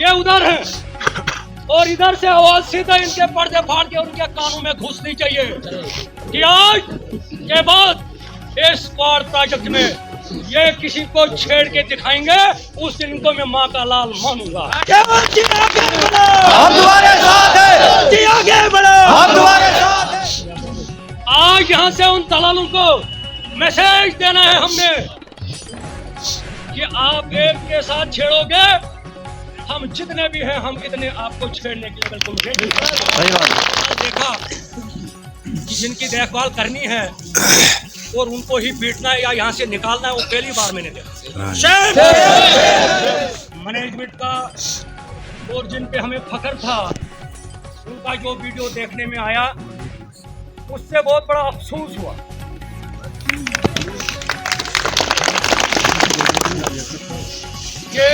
ये उधर है और इधर से आवाज सीधा इनके पर्दे फाड़ के उनके कानों में घुसनी चाहिए कि आज के बाद इस स्क्वाड प्रोजेक्ट में ये किसी को छेड़ के दिखाएंगे, उस दिन इनको मैं माँ का लाल मानूंगा। हम तुम्हारे साथ हैं, आगे बढ़ो, हम तुम्हारे साथ हैं। आज यहाँ से उन दलालों को मैसेज देना है हमने कि आप एक के साथ छेड़ोगे, हम जितने भी हैं हम इतने आपको छेड़ने के लिए बिल्कुल रेडी हैं। देखा कि जिनकी देखभाल करनी है और उनको ही पीटना है या यहाँ से निकालना है, वो पहली बार मैंने देखा। मैनेजमेंट का और जिन पे हमें फख्र था, उनका जो वीडियो देखने में आया उससे बहुत बड़ा अफसोस हुआ। ये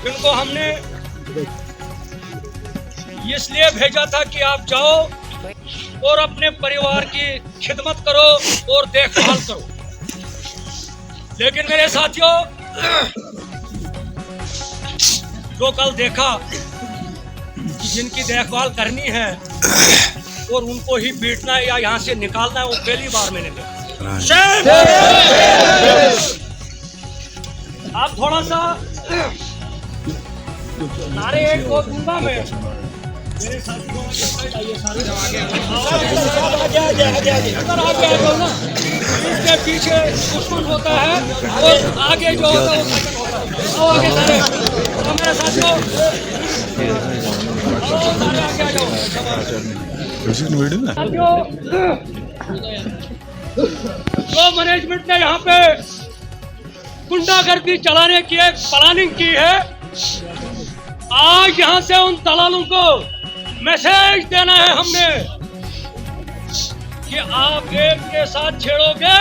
इनको हमने इसलिए भेजा था कि आप जाओ और अपने परिवार की खिदमत करो और देखभाल करो, लेकिन मेरे साथियों जो कल देखा कि जिनकी देखभाल करनी है और उनको ही पीटना है या यहाँ से निकालना है, वो पहली बार मैंने देखा। आप थोड़ा सा नारे एक को दूंगा मैं, मेरे साथियों आइए सारे ना, इसके पीछे दुश्मन होता है और आगे जो होता है वो आगे सारे, तो मेरे साथियों सारे आगे आ जाओ। जो मैनेजमेंट ने यहाँ पे गुंडागर्दी चलाने की एक प्लानिंग की है, आज यहाँ से उन दलालों को मैसेज देना है हमने कि आप एक के साथ छेड़ोगे,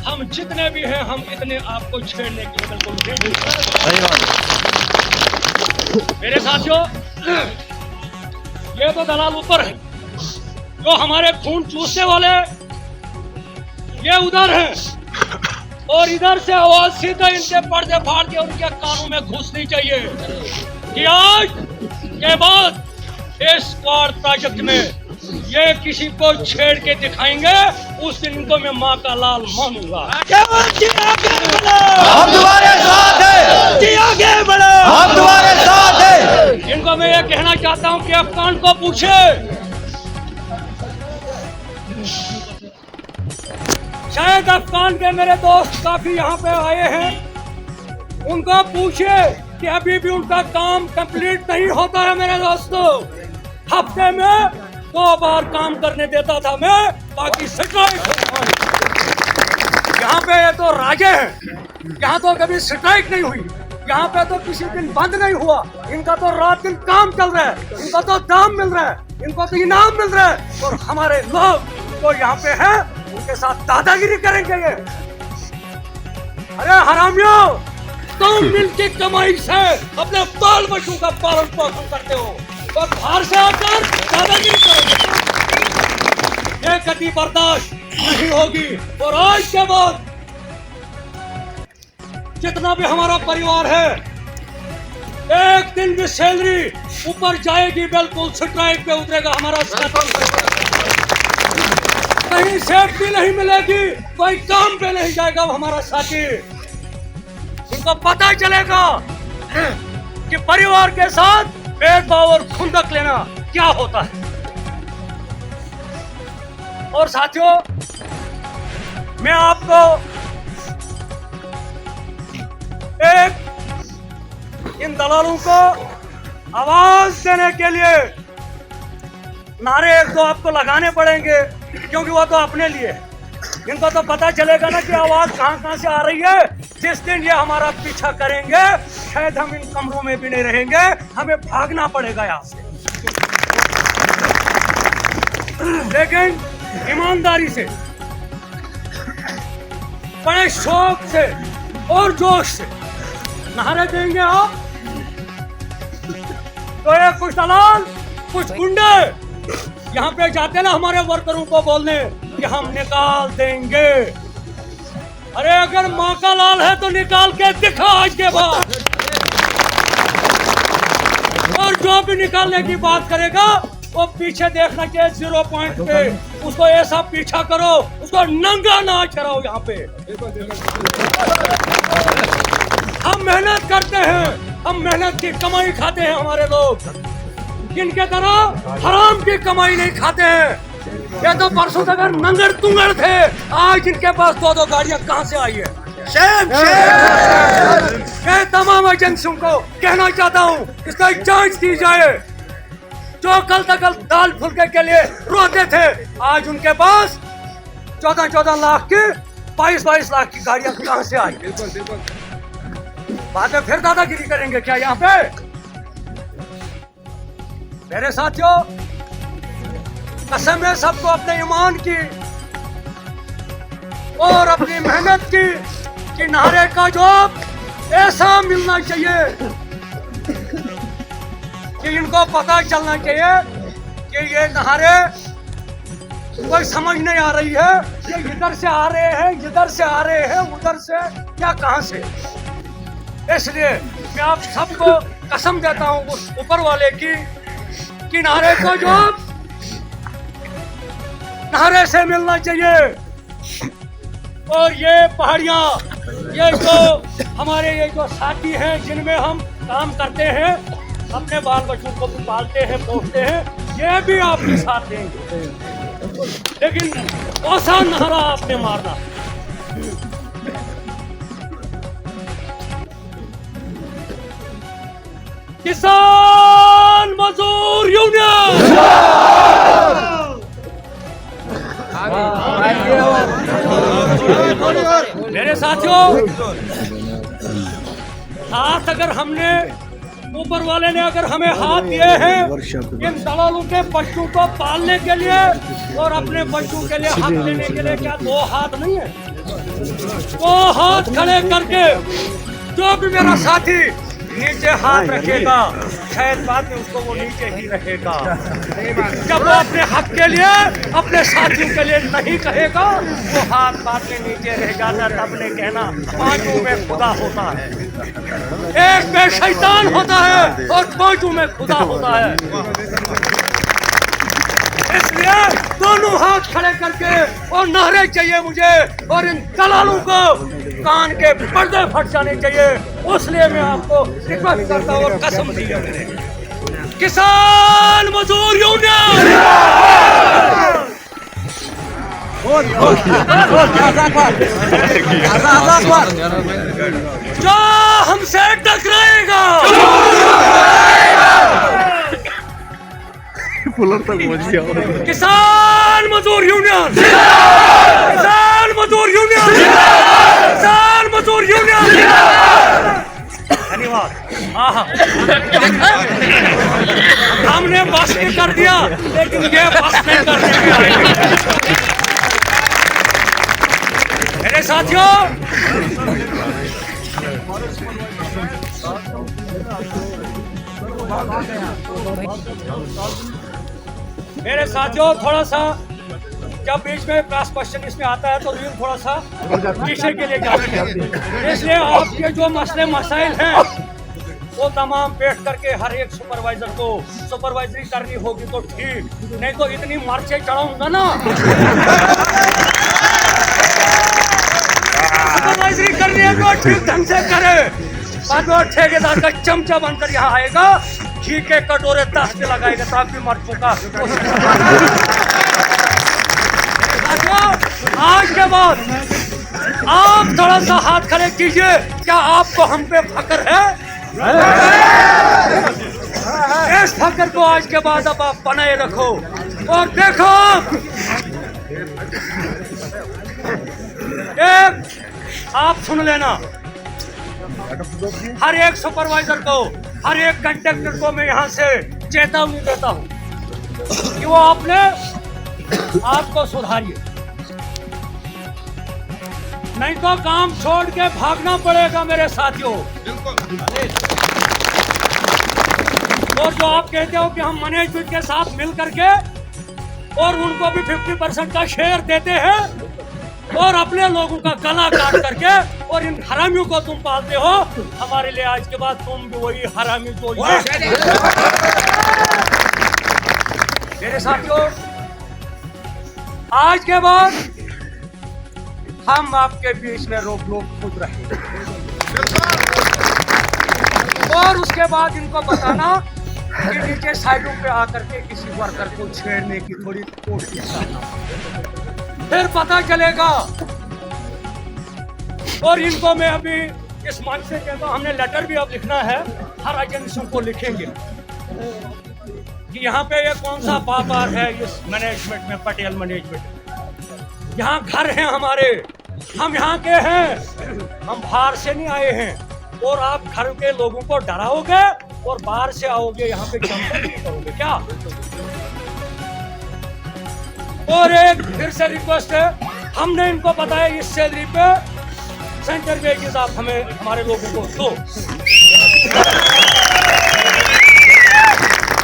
हम जितने भी हैं हम इतने आपको छेड़ने के लिए बिल्कुल रेडी हैं। मेरे साथियों ये तो दलाल ऊपर है, जो हमारे खून चूसने वाले ये उधर है और इधर से आवाज सीधा इनके पर्दे फाड़ के उनके कानों में घुसनी चाहिए कि आज के बाद इस स्क्वाड प्रोजेक्ट में ये किसी को छेड़ के दिखाएंगे, उस दिन इनको मैं माँ का लाल मानूंगा। हम तुम्हारे साथ हैं, आगे बढ़ो, हम तुम्हारे साथ हैं। इनको मैं ये कहना चाहता हूँ कि अफगान को पूछे, शायद अफगान के मेरे दोस्त काफी यहाँ पे आए हैं, उनको पूछे कि अभी भी उनका काम कंप्लीट नहीं होता है। मेरे दोस्तों, हफ्ते में 2 बार काम करने देता था मैं, बाकी स्ट्राइक। यहाँ पे ये तो राजे हैं, यहाँ तो कभी स्ट्राइक नहीं हुई, यहाँ पे तो किसी दिन बंद नहीं हुआ, इनका तो रात दिन काम चल रहा है, इनको तो दाम मिल रहा है, इनको तो इनाम मिल रहा है, और हमारे लोग तो यहाँ पे हैं, उनके साथ दादागिरी करेंगे ये। अरे हरामियों, तुम मिलके कमाई से अपने बाल बच्चों का पालन पोषण करते हो और बाहर से आकर दादागिरी करोगे, ये कभी बर्दाश्त नहीं होगी। और आज के बाद जितना भी हमारा परिवार है, एक दिन भी सैलरी ऊपर जाएगी, बिल्कुल स्ट्राइक पे उतरेगा हमारा संगठन, कहीं सेफ्टी नहीं मिलेगी, कोई काम पे नहीं जाएगा हमारा साथी। उनको पता चलेगा कि परिवार के साथ भेदभाव और खुंदक लेना क्या होता है। और साथियों, मैं आपको एक इन दलालों को आवाज देने के लिए नारे 1-2 आपको लगाने पड़ेंगे, क्योंकि वो तो अपने लिए, इनको तो पता चलेगा ना कि आवाज कहां से आ रही है। जिस दिन ये हमारा पीछा करेंगे, शायद हम इन कमरों में भी नहीं रहेंगे, हमें भागना पड़ेगा यहाँ से। लेकिन ईमानदारी से, बड़े शौक से और जोश से नारे देंगे आप, तो ये कुछ दलाल, कुछ गुंडे यहाँ पे जाते ना हमारे वर्करों को बोलने कि हम निकाल देंगे। अरे अगर माँ का लाल है तो निकाल के दिखा आज के बाद। और जो भी निकालने की बात करेगा वो पीछे देखना चाहिए 0 पॉइंट पे, उसको ऐसा पीछा करो, उसको नंगा नाच कराओ। यहाँ पे हम मेहनत करते हैं, हम मेहनत की कमाई खाते हैं। हमारे लोग इनके तरह हराम की कमाई नहीं खाते हैं। ये तो परसों तक नंगर तुंगर थे, आज इनके पास 2-2 गाड़ियां कहां से आई है? मैं तमाम एजेंसियों को कहना चाहता हूं, इसका जांच की जाए। जो कल तक दाल फुल्के के लिए रोते थे, आज उनके पास 14-14 लाख की 22-22 लाख की गाड़ियां कहां से आई? बाद में फिर दादागिरी करेंगे क्या यहाँ पे? मेरे साथियों, कसम है सबको अपने ईमान की और अपनी मेहनत की कि नारे का जवाब ऐसा मिलना चाहिए कि इनको पता चलना चाहिए कि ये नारे कोई समझ नहीं आ रही है, ये इधर से आ रहे हैं, इधर से आ रहे हैं, उधर से या कहां से। इसलिए मैं आप सबको कसम देता हूं उस ऊपर वाले की कि नारे का जवाब नारे से मिलना चाहिए। और ये पहाड़ियाँ, ये जो हमारे ये जो साथी हैं जिनमें हम काम करते हैं, अपने बाल बच्चों को भी पालते हैं, पोसते हैं, ये भी आपके साथ देंगे। लेकिन ऐसा नारा आपने मारना। किसान मजदूर यूनियन मेरे साथियों, हाथ अगर हमने ऊपर वाले ने अगर हमें हाथ दिए हैं इन दलालों के बच्चों को पालने के लिए और अपने बच्चों के लिए हक देने के लिए, क्या 2 हाथ नहीं है? 2 हाथ खड़े करके जो भी मेरा साथी नीचे हाथ रखेगा, शायद बाद में उसको वो नीचे ही रहेगा। जब वो अपने हक के लिए, अपने साथियों के लिए नहीं कहेगा, वो हाथ बाद में नीचे रह जाता। तब ने कहना 5 में खुदा होता है, 1 में शैतान होता है और 5 में खुदा होता है। इसलिए दोनों हाथ खड़े करके और नारे चाहिए मुझे, और इन दलालों को कान के पर्दे फट जाने चाहिए। इसलिए मैं आपको रिक्वेस्ट करता हूँ और कसम दी है मैंने, किसान मजदूर यूनियन जो हमसे टकराएगा किसान मजदूर यूनियन, किसान मजदूर यूनियन, किसान मजदूर यूनियन। धन्यवाद। हमने बस नहीं कर दिया, लेकिन ये बस नहीं करने के आएंगे। मेरे साथियों, मेरे साथियों, थोड़ा सा जब बीच में क्रॉस क्वेश्चन इसमें आता है तो रील थोड़ा सा पीछे के लिए जाती है। इसलिए आपके जो मसले मसाइल हैं वो तमाम बैठ करके हर एक सुपरवाइजर को सुपरवाइजरी करनी होगी तो ठीक, नहीं तो इतनी मार्चे चढ़ाऊंगा ना। सुपरवाइजरी करनी है तो ठीक ढंग से करे। बाद में ठेकेदार का चमचा बनकर यहाँ आएगा, घी के कटोरे 10 पे लगाएगा ताकि मर्चों का। आज के बाद आप थोड़ा सा हाथ खड़े कीजिए। क्या आपको हम पे फक्र है? इस फक्र को आज के बाद अब आप बनाए रखो। और देखो, एक आप सुन लेना, हर एक सुपरवाइजर को, हर एक कंडक्टर को मैं यहाँ से चेतावनी देता हूँ कि वो अपने आपको सुधारिए, नहीं तो काम छोड़ के भागना पड़ेगा मेरे साथियों। और जो आप कहते हो कि हम मैनेजमेंट के साथ मिल करके और उनको भी 50% का शेयर देते हैं, और अपने लोगों का गला काट करके और इन हरामियों को तुम पालते हो। हमारे लिए आज के बाद तुम भी वही हरामी जो ये। मेरे साथियों, आज के बाद हम आपके बीच में रोक खुद रहे और उसके बाद इनको बताना कि नीचे साइडों पे आकर के किसी वर्कर को छेड़ने की थोड़ी कोशिश करना, फिर पता चलेगा। और इनको मैं अभी इस मंच से कहता हूँ, हमने लेटर भी अब लिखना है, हर एजेंसियों को लिखेंगे कि यहाँ पे ये कौन सा व्यापार है इस मैनेजमेंट में, पटेल मैनेजमेंट। यहाँ घर हैं हमारे, हम यहाँ के हैं, हम बाहर से नहीं आए हैं। और आप घर के लोगों को डराओगे और बाहर से आओगे, यहाँ पे जंप नहीं करोगे क्या? और एक फिर से रिक्वेस्ट है, हमने इनको बताया इस सैलरी पे सेंटर वेजेस आप हमें हमारे लोगों को दो।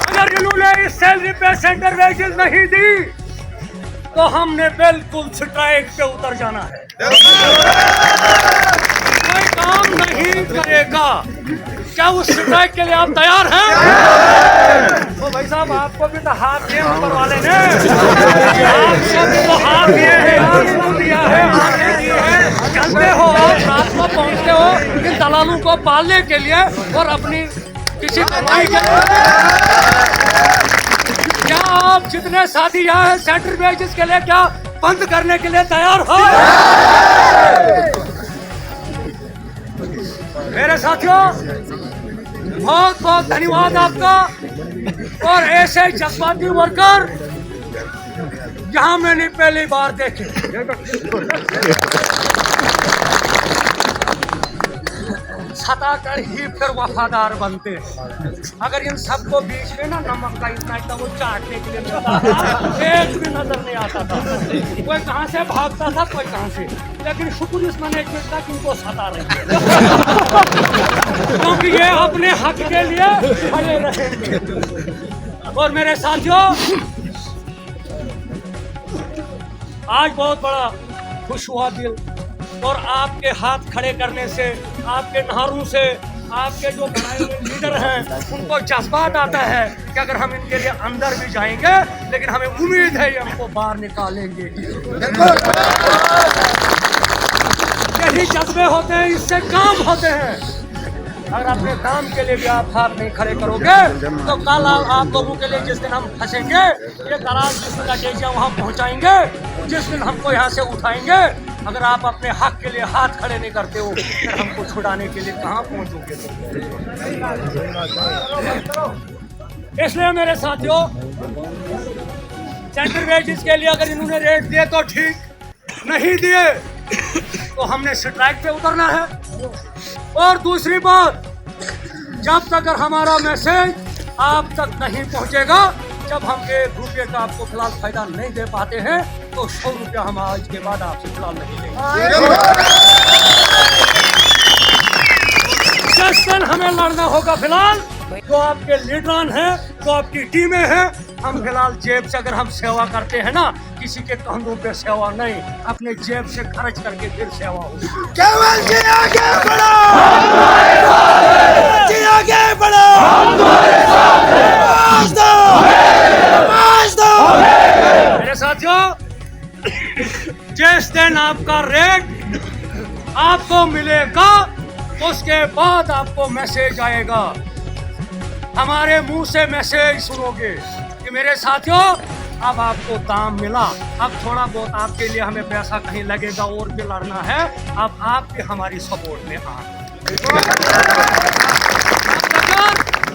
अगर इन्होंने इस सैलरी पे सेंटर वेजेस नहीं दी तो हमने बिल्कुल स्ट्राइक पे उतर जाना है। कोई काम नहीं करेगा। क्या उस स्ट्राइक के लिए आप तैयार हैं? तो भाई साहब, आपको भी तो हाथ दिए ऊपर वाले ने, आपको भी तो हाथ दिए हैं, आपको दिया है, हाथ दिए हैं। चलते हो आप, रात को पहुंचते हो इन दलालों को पालने के लिए और अपनी किसी कमाई के लिए। क्या आप जितने साथी यहाँ हैं सेंटर वेजेस के लिए क्या बंद करने के लिए तैयार हो? मेरे साथियों, बहुत बहुत धन्यवाद आपका। और ऐसे जज्बाती वर्कर यहाँ मैंने पहली बार देखे। सताकर ही फिर वफादार बनते हैं। अगर इन सबको बीच में ना नमक का इतना वो चाटने के लिए मिलता था, एक भी नजर नहीं आता था। कोई कहाँ से भागता था, कोई कहाँ से। लेकिन शुक्र इस मैनेजमेंट का कि इनको सता रहे, क्योंकि ये अपने हक के लिए खड़े रहेंगे। और मेरे साथियों, आज बहुत बड़ा खुश हुआ दिल, और आपके हाथ खड़े करने से, आपके नारों से, आपके जो बनाए हुए लीडर हैं उनको जज्बात आता है कि अगर हम इनके लिए अंदर भी जाएंगे, लेकिन हमें उम्मीद है ये हमको बाहर निकालेंगे। यही जज्बे होते हैं, इससे काम होते हैं। अगर अपने काम के लिए भी आप हाथ नहीं खड़े करोगे तो कल आप लोगों के लिए जिस दिन हम फंसेंगे, ये दराज जिस दिन अटेजिया वहाँ पहुँचाएंगे, जिस दिन हमको यहाँ से उठाएंगे, अगर आप अपने हक के लिए हाथ खड़े नहीं करते हो, फिर हमको छुड़ाने के लिए कहाँ पहुँचोगे? इसलिए मेरे साथियों, सेंटर वेजेस के लिए अगर इन्होंने रेट दिए तो ठीक, नहीं दिए तो हमने स्ट्राइक पे उतरना है। और दूसरी बात, जब तक अगर हमारा मैसेज आप तक नहीं पहुंचेगा, जब हम 1 रुपये का आपको फिलहाल फायदा नहीं दे पाते हैं, तो 100 रुपया हम आज के बाद आपसे फिलहाल नहीं लेंगे। जिस दिन हमें लड़ना होगा, फिलहाल जो आपके लीडरान हैं, जो आपकी टीमें हैं, हम फिलहाल जेब से अगर हम सेवा करते हैं ना, किसी के कंधों पे सेवा नहीं, अपने जेब से खर्च करके फिर सेवा होगी। केवल जी आगे बढ़ो, जी आगे बढ़ो, आवाज दो। मेरे साथियों, जिस दिन आपका रेट आपको मिलेगा, उसके बाद आपको मैसेज आएगा, हमारे मुंह से मैसेज सुनोगे कि मेरे साथियों अब आपको दाम मिला, अब थोड़ा बहुत आपके लिए हमें पैसा कहीं लगेगा और भी लड़ना है, अब आप भी हमारी सपोर्ट में आ।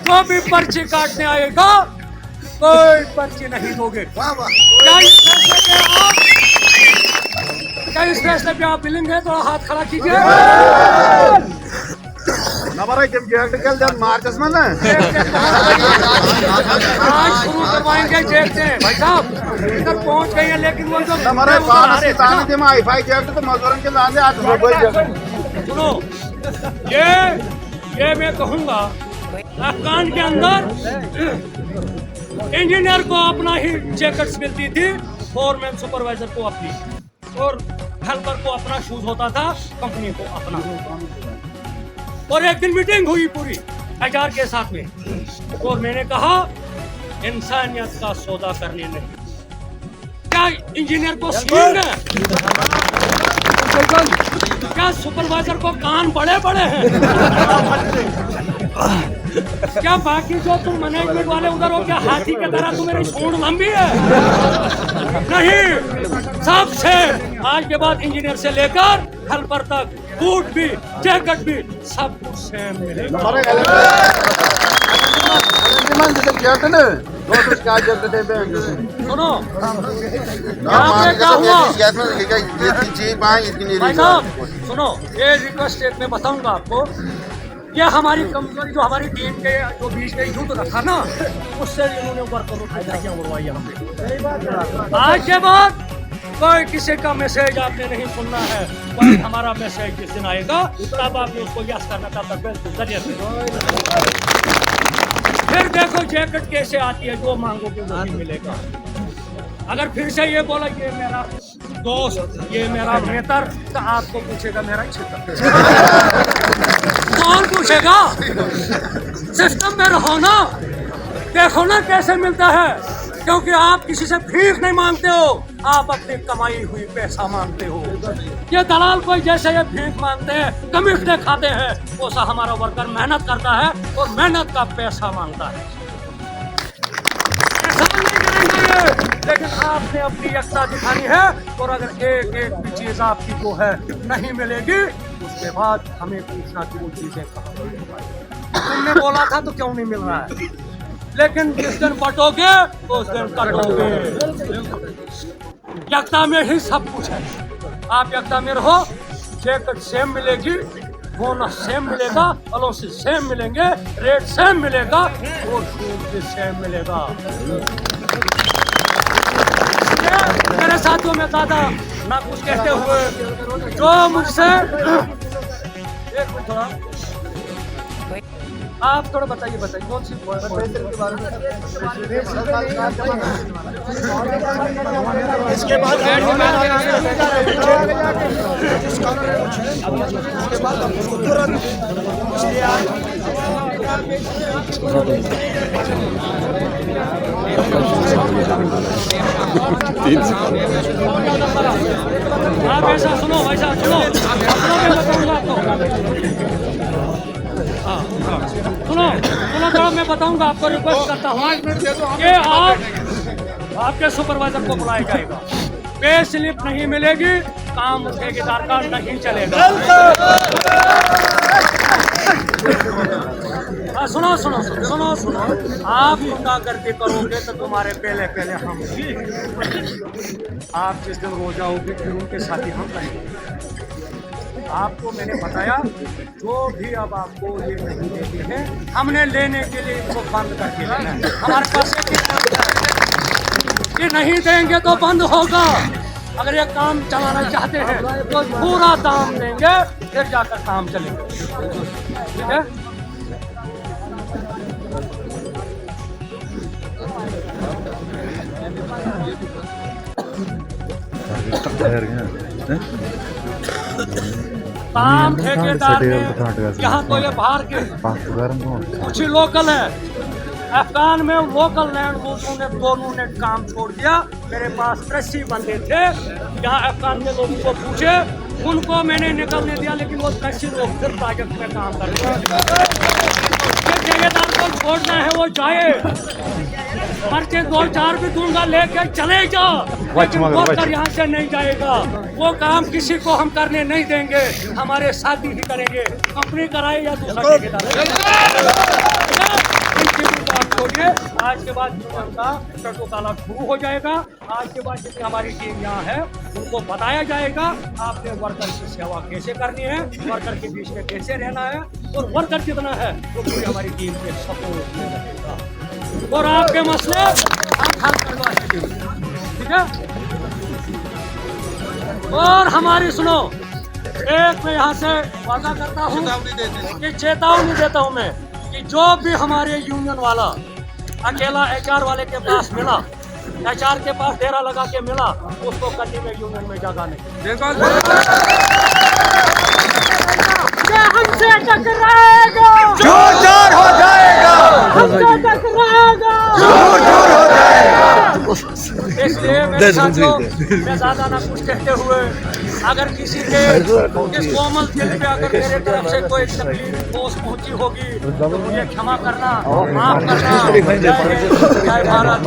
जो भी पर्ची काटने आएगा, कोई पर्ची नहीं दोगे। क्या इस फैसले पे आप बिलिंग है? थोड़ा हाथ खड़ा कीजिए। आज शुरू करवाएंगे, देखते हैं भाई साहब इधर पहुंच गए हैं, लेकिन वो जो सुनो, ये मैं कहूँगा, अफगान के अंदर इंजीनियर को अपना ही जैकेट्स मिलती थी, फोरमैन सुपरवाइजर को अपनी, और हेल्पर को अपना शूज होता था, कंपनी को अपना। और एक दिन मीटिंग हुई पूरी HR के साथ में, और मैंने कहा इंसानियत का सौदा करने नहीं। क्या इंजीनियर को सीन है? क्या सुपरवाइजर को कान बड़े बड़े हैं? क्या बाकी जो तुम मैनेजमेंट वाले उधर हो, क्या हाथी की तरह तुम्हारी सूंड लंबी है? नहीं, सबसे आज के बाद इंजीनियर से लेकर हेल्पर तक बूट भी, जैकेट भी, सब कुछ सेम मिलेगा। सुनो, यहाँ पे क्या हुआ? भाई साहब सुनो, ये रिक्वेस्ट एक मैं बताऊंगा आपको। ये हमारी कमजोरी, जो हमारी टीम के जो बीच में युद्ध रखा ना, उससे इन्होंने वर्कर क्या उड़वाई यहाँ पे। आज के बाद कोई किसी का मैसेज आपने नहीं सुनना है। कोई हमारा मैसेज जिस दिन आएगा तब आपने उसको यस करना था। फिर देखो जैकेट कैसे आती है, जो मांगोगे वो ही मिलेगा। अगर फिर से ये बोला ये मेरा दोस्त, ये मेरा मित्र, तो आपको पूछेगा मेरा क्षेत्र। कौन पूछेगा? सिस्टम में रहो ना, देखो ना कैसे मिलता है। क्योंकि आप किसी से भीख नहीं मांगते हो, आप अपनी कमाई हुई पैसा मांगते हो। ये दलाल कोई जैसे ये भीख मांगते हैं, कमीशन खाते हैं, वैसा हमारा वर्कर मेहनत करता है और मेहनत का पैसा मांगता है। लेकिन आपने अपनी एकता दिखानी है, और अगर एक एक भी चीज आपकी को है नहीं मिलेगी, उसके बाद हमें पूछना कि वो चीजें कहाँ गई। तुमने बोला था तो क्यों नहीं मिल रहा है? लेकिन जिस दिन बटोगे उस दिन कटोगे। एकता में ही सब कुछ है। आप एकता में रहो, जैकेट सेम मिलेगी, बोनस सेम मिलेगा, अलाउंसेस सेम मिलेंगे, रेट सेम मिलेगा, और शूज भी सेम मिलेगा। मेरे साथियों में दादा ना कुछ कहते हुए जो मुझसे एक मिनट थोड़ा आप थोड़ा बताइए कौन सी इसके बाद आप ऐसा सुनो, ऐसा सुनो, मैं बताऊंगा आपको। सुनो थोड़ा मैं बताऊंगा आपको, रिक्वेस्ट करता हूँ कि आपके सुपरवाइजर को बुलाया जाएगा। पे स्लिप नहीं मिलेगी, काम ठेकेदार का नहीं चलेगा। सुनो सुनो सुनो सुनो, आप गुंडागर्दी करोगे तो तुम्हारे पहले हम, आप जिस दिन रोजा होगी फिर उनके साथ ही हम करेंगे। आपको मैंने बताया जो भी अब आपको ये नहीं देते हैं, हमने लेने के लिए इनको बंद करके लेना है। हमारे पास ये नहीं देंगे तो बंद होगा। अगर ये काम चलाना चाहते हैं तो पूरा दाम देंगे, फिर जाकर काम चलेगा। ठीक है? काम ठेकेदार ने यहाँ तो ये बाहर के कुछ ही लोकल है। अफगान में लोकल लैंड ने दोनों ने काम छोड़ दिया। मेरे पास 80 बंदे थे, यहाँ अफगान के लोगों को पूछे, उनको मैंने निकलने दिया, लेकिन वो 80 लोग फिर प्रोजेक्ट में काम कर रहे हैं। ठेकेदार को छोड़ना है वो जाए, पर्चे 2-4 भी दूंगा, लेके चले जाओ, लेकिन वो कर यहाँ से नहीं जाएगा। वो काम किसी को हम करने नहीं देंगे, हमारे साथ ही करेंगे, कंपनी कराए या दूसरा ठेकेदार। छोड़िए, आज के बाद का काला शुरू हो जाएगा। आज के बाद जितनी हमारी टीम यहाँ है उनको बताया जाएगा आपने वर्कर की सेवा कैसे करनी है, वर्कर के बीच में कैसे रहना है, और वर्कर कितना है वो पूरी हमारी टीम के सपोर्ट में रहेगा, और आपके मसले हम हल करवा सकेंगे। ठीक है? और हमारी सुनो, एक मैं यहाँ से वादा करता हूँ कि चेतावनी देता हूँ मैं कि जो भी हमारे यूनियन वाला अकेला HR वाले के पास मिला, एचआर के पास डेरा लगा के मिला, उसको कल्टीवेट यूनियन में जगह नहीं। ये हमसे टकराएगा, चूर चूर हो जाएगा, हमसे टकराएगा, चूर चूर हो जाएगा। इसलिए मेरे साथियों, मैं ज्यादा ना कुछ कहते हुए, अगर किसी के इस कोमल दिल पे अगर मेरे तरफ से कोई तकलीफ ठोस पहुंची होगी तो मुझे क्षमा करना, माफ करना। जय हिंद, जय भारत।